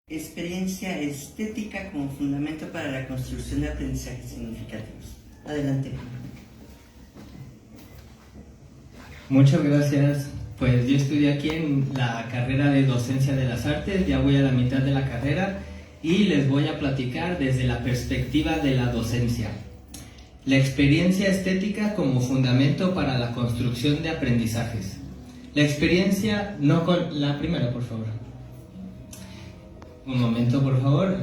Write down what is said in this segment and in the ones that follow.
Experiencia estética como fundamento para la construcción de aprendizajes significativos. Adelante. Muchas gracias. Pues yo estudié aquí en la carrera de Docencia de las Artes, ya voy a la mitad de la carrera y les voy a platicar desde la perspectiva de la docencia. La experiencia estética como fundamento para la construcción de aprendizajes. La experiencia no con... La primera, por favor. Un momento, por favor.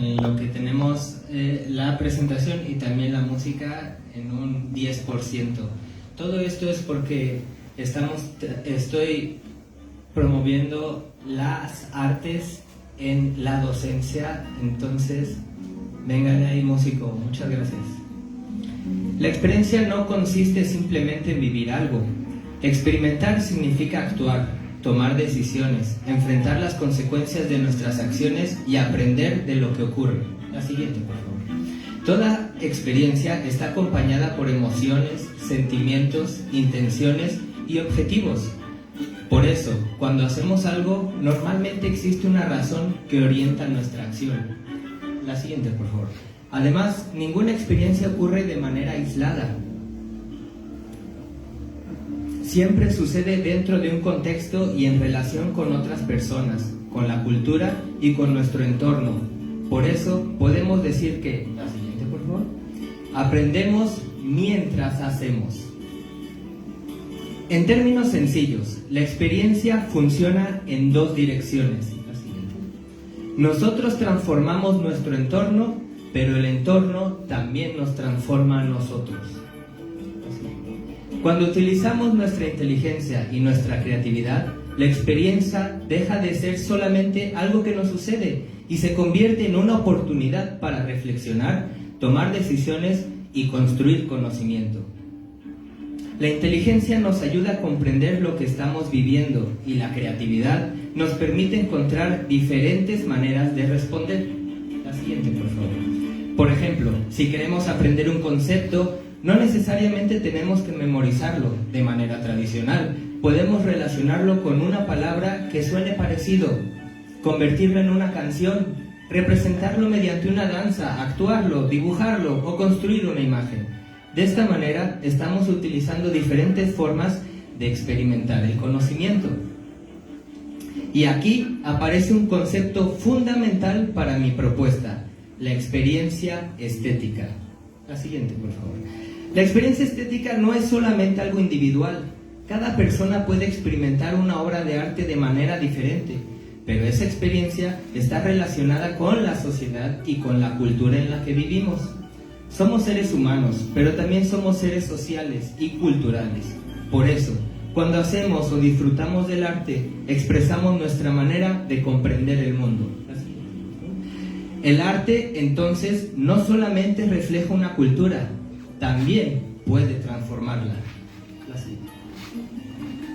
En lo que tenemos la presentación y también la música en un 10%. Todo esto es porque estoy promoviendo las artes en la docencia, entonces vengan ahí, músico, muchas gracias. La experiencia no consiste simplemente en vivir algo. Experimentar significa actuar, tomar decisiones, enfrentar las consecuencias de nuestras acciones y aprender de lo que ocurre. La siguiente, por favor. Toda experiencia está acompañada por emociones, sentimientos, intenciones y objetivos. Por eso, cuando hacemos algo, normalmente existe una razón que orienta nuestra acción. La siguiente, por favor. Además, ninguna experiencia ocurre de manera aislada. Siempre sucede dentro de un contexto y en relación con otras personas, con la cultura y con nuestro entorno. Por eso, podemos decir que, la siguiente, por favor, aprendemos mientras hacemos. En términos sencillos, la experiencia funciona en dos direcciones. La siguiente. Nosotros transformamos nuestro entorno, pero el entorno también nos transforma a nosotros. Cuando utilizamos nuestra inteligencia y nuestra creatividad, la experiencia deja de ser solamente algo que nos sucede y se convierte en una oportunidad para reflexionar, tomar decisiones y construir conocimiento. La inteligencia nos ayuda a comprender lo que estamos viviendo y la creatividad nos permite encontrar diferentes maneras de responder. La siguiente, por favor. Por ejemplo, si queremos aprender un concepto, no necesariamente tenemos que memorizarlo de manera tradicional. Podemos relacionarlo con una palabra que suene parecido, convertirlo en una canción, representarlo mediante una danza, actuarlo, dibujarlo o construir una imagen. De esta manera, estamos utilizando diferentes formas de experimentar el conocimiento. Y aquí aparece un concepto fundamental para mi propuesta, la experiencia estética. La siguiente, por favor. La experiencia estética no es solamente algo individual. Cada persona puede experimentar una obra de arte de manera diferente, pero esa experiencia está relacionada con la sociedad y con la cultura en la que vivimos. Somos seres humanos, pero también somos seres sociales y culturales. Por eso, cuando hacemos o disfrutamos del arte, expresamos nuestra manera de comprender el mundo. El arte, entonces, no solamente refleja una cultura, también puede transformarla.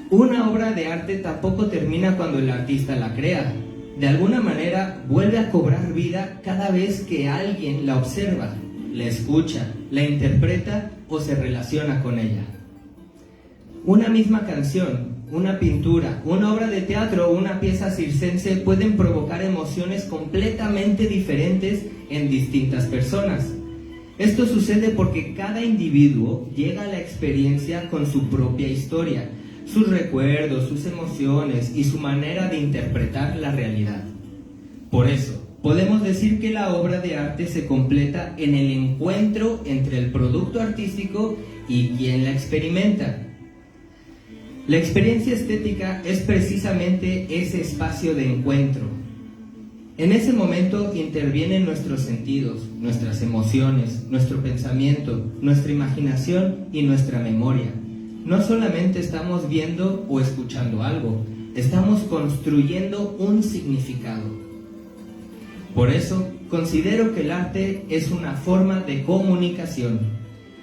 Una obra de arte tampoco termina cuando el artista la crea. De alguna manera, vuelve a cobrar vida cada vez que alguien la observa, la escucha, la interpreta o se relaciona con ella. Una misma canción, una pintura, una obra de teatro o una pieza circense pueden provocar emociones completamente diferentes en distintas personas. Esto sucede porque cada individuo llega a la experiencia con su propia historia, sus recuerdos, sus emociones y su manera de interpretar la realidad. Por eso, podemos decir que la obra de arte se completa en el encuentro entre el producto artístico y quien la experimenta. La experiencia estética es precisamente ese espacio de encuentro. En ese momento intervienen nuestros sentidos, nuestras emociones, nuestro pensamiento, nuestra imaginación y nuestra memoria. No solamente estamos viendo o escuchando algo, estamos construyendo un significado. Por eso, considero que el arte es una forma de comunicación.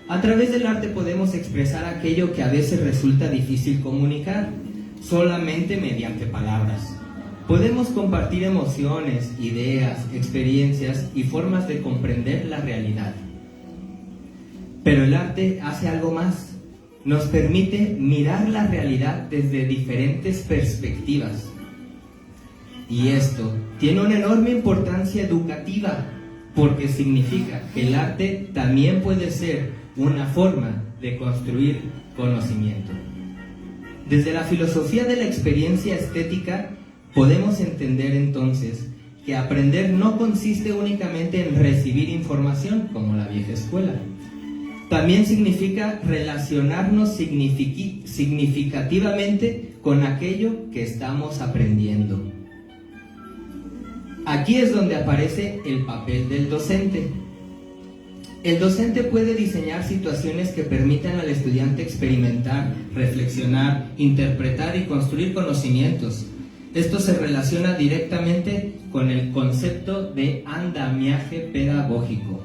A través del arte podemos expresar aquello que a veces resulta difícil comunicar, solamente mediante palabras. Podemos compartir emociones, ideas, experiencias y formas de comprender la realidad. Pero el arte hace algo más. Nos permite mirar la realidad desde diferentes perspectivas. Y esto tiene una enorme importancia educativa, porque significa que el arte también puede ser una forma de construir conocimiento. Desde la filosofía de la experiencia estética, podemos entender entonces que aprender no consiste únicamente en recibir información, como la vieja escuela. También significa relacionarnos significativamente con aquello que estamos aprendiendo. Aquí es donde aparece el papel del docente. El docente puede diseñar situaciones que permitan al estudiante experimentar, reflexionar, interpretar y construir conocimientos. Esto se relaciona directamente con el concepto de andamiaje pedagógico.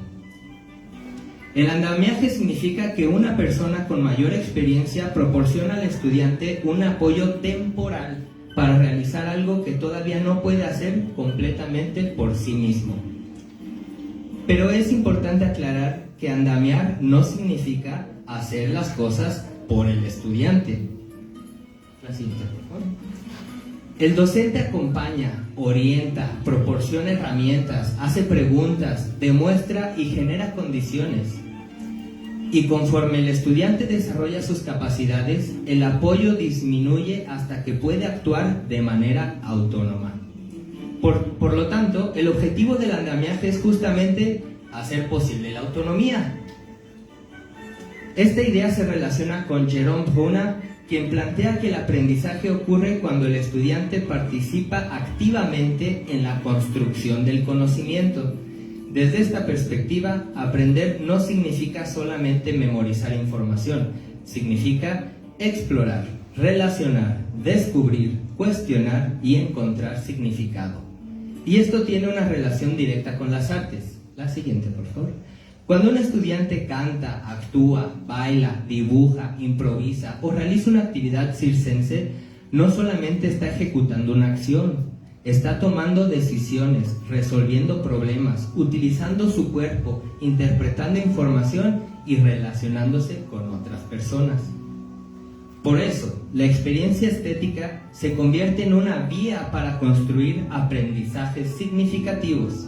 El andamiaje significa que una persona con mayor experiencia proporciona al estudiante un apoyo temporal para realizar algo que todavía no puede hacer completamente por sí mismo. Pero es importante aclarar que andamiar no significa hacer las cosas por el estudiante. La siguiente, por favor. El docente acompaña, orienta, proporciona herramientas, hace preguntas, demuestra y genera condiciones. Y conforme el estudiante desarrolla sus capacidades, el apoyo disminuye hasta que puede actuar de manera autónoma. Por lo tanto, el objetivo del andamiaje es justamente hacer posible la autonomía. Esta idea se relaciona con Jerome Bruner, quien plantea que el aprendizaje ocurre cuando el estudiante participa activamente en la construcción del conocimiento. Desde esta perspectiva, aprender no significa solamente memorizar información, significa explorar, relacionar, descubrir, cuestionar y encontrar significado. Y esto tiene una relación directa con las artes. La siguiente, por favor. Cuando un estudiante canta, actúa, baila, dibuja, improvisa o realiza una actividad circense, no solamente está ejecutando una acción, está tomando decisiones, resolviendo problemas, utilizando su cuerpo, interpretando información y relacionándose con otras personas. Por eso, la experiencia estética se convierte en una vía para construir aprendizajes significativos.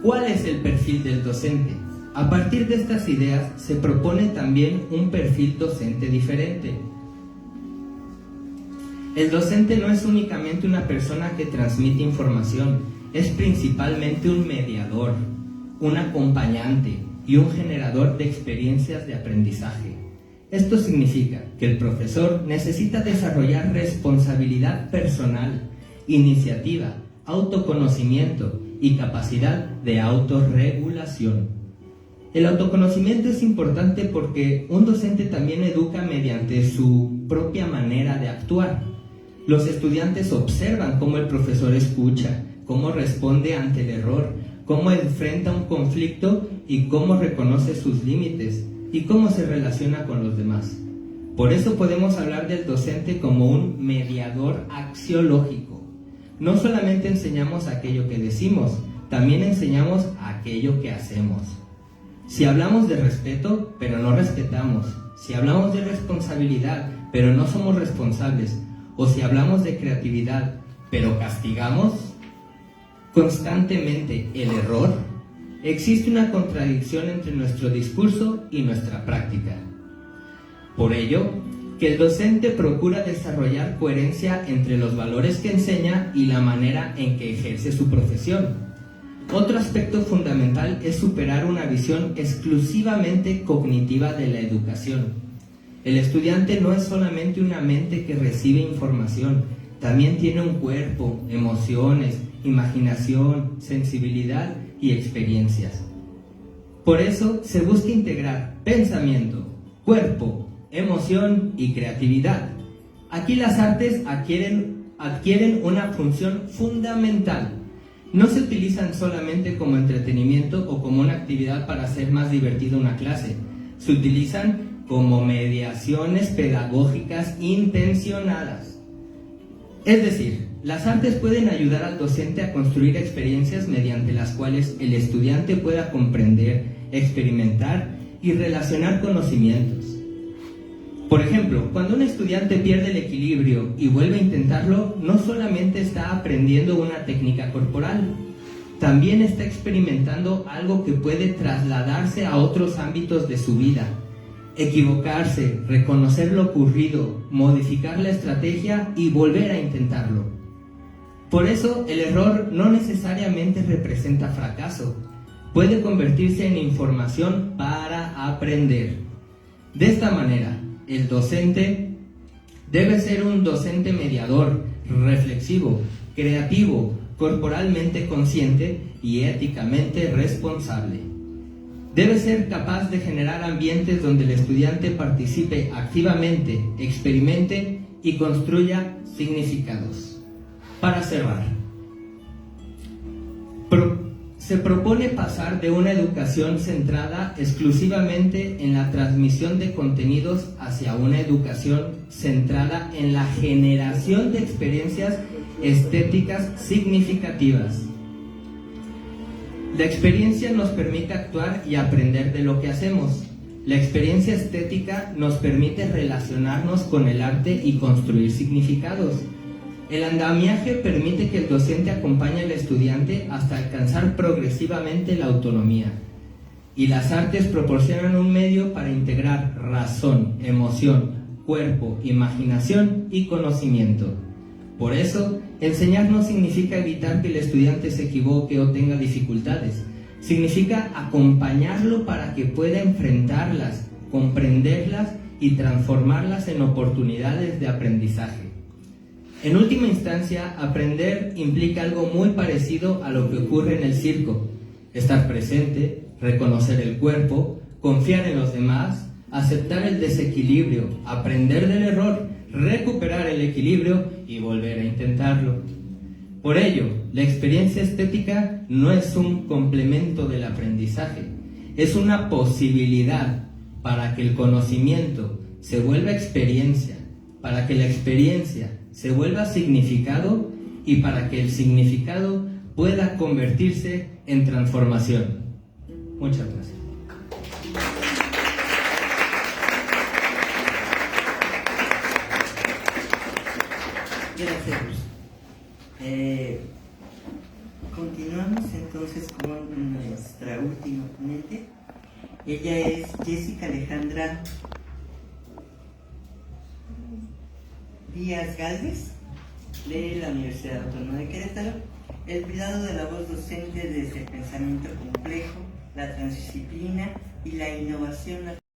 ¿Cuál es el perfil del docente? A partir de estas ideas se propone también un perfil docente diferente. El docente no es únicamente una persona que transmite información, es principalmente un mediador, un acompañante y un generador de experiencias de aprendizaje. Esto significa que el profesor necesita desarrollar responsabilidad personal, iniciativa, autoconocimiento y capacidad de autorregulación. El autoconocimiento es importante porque un docente también educa mediante su propia manera de actuar. Los estudiantes observan cómo el profesor escucha, cómo responde ante el error, cómo enfrenta un conflicto y cómo reconoce sus límites y cómo se relaciona con los demás. Por eso podemos hablar del docente como un mediador axiológico. No solamente enseñamos aquello que decimos, también enseñamos aquello que hacemos. Si hablamos de respeto, pero no respetamos, si hablamos de responsabilidad, pero no somos responsables, o si hablamos de creatividad, pero castigamos constantemente el error, existe una contradicción entre nuestro discurso y nuestra práctica. Por ello, que el docente procura desarrollar coherencia entre los valores que enseña y la manera en que ejerce su profesión. Otro aspecto fundamental es superar una visión exclusivamente cognitiva de la educación. El estudiante no es solamente una mente que recibe información, también tiene un cuerpo, emociones, imaginación, sensibilidad y experiencias. Por eso se busca integrar pensamiento, cuerpo, emoción y creatividad. Aquí las artes adquieren una función fundamental. No se utilizan solamente como entretenimiento o como una actividad para hacer más divertida una clase. Se utilizan como mediaciones pedagógicas intencionadas. Es decir, las artes pueden ayudar al docente a construir experiencias mediante las cuales el estudiante pueda comprender, experimentar y relacionar conocimientos. Por ejemplo, cuando un estudiante pierde el equilibrio y vuelve a intentarlo, no solamente está aprendiendo una técnica corporal, también está experimentando algo que puede trasladarse a otros ámbitos de su vida. Equivocarse, reconocer lo ocurrido, modificar la estrategia y volver a intentarlo. Por eso, el error no necesariamente representa fracaso. Puede convertirse en información para aprender. De esta manera, el docente debe ser un docente mediador, reflexivo, creativo, corporalmente consciente y éticamente responsable. Debe ser capaz de generar ambientes donde el estudiante participe activamente, experimente y construya significados. Para cerrar, se propone pasar de una educación centrada exclusivamente en la transmisión de contenidos hacia una educación centrada en la generación de experiencias estéticas significativas. La experiencia nos permite actuar y aprender de lo que hacemos. La experiencia estética nos permite relacionarnos con el arte y construir significados. El andamiaje permite que el docente acompañe al estudiante hasta alcanzar progresivamente la autonomía. Y las artes proporcionan un medio para integrar razón, emoción, cuerpo, imaginación y conocimiento. Por eso, enseñar no significa evitar que el estudiante se equivoque o tenga dificultades. Significa acompañarlo para que pueda enfrentarlas, comprenderlas y transformarlas en oportunidades de aprendizaje. En última instancia, aprender implica algo muy parecido a lo que ocurre en el circo. Estar presente, reconocer el cuerpo, confiar en los demás, aceptar el desequilibrio, aprender del error, recuperar el equilibrio y volver a intentarlo. Por ello, la experiencia estética no es un complemento del aprendizaje, es una posibilidad para que el conocimiento se vuelva experiencia, para que la experiencia se vuelva significado y para que el significado pueda convertirse en transformación. Muchas gracias. Gracias. Continuamos entonces con nuestra última ponente. Ella es Jessica Alejandra Díaz Gálvez, de la Universidad Autónoma de Querétaro. El cuidado de la voz docente desde el pensamiento complejo, la transdisciplina y la innovación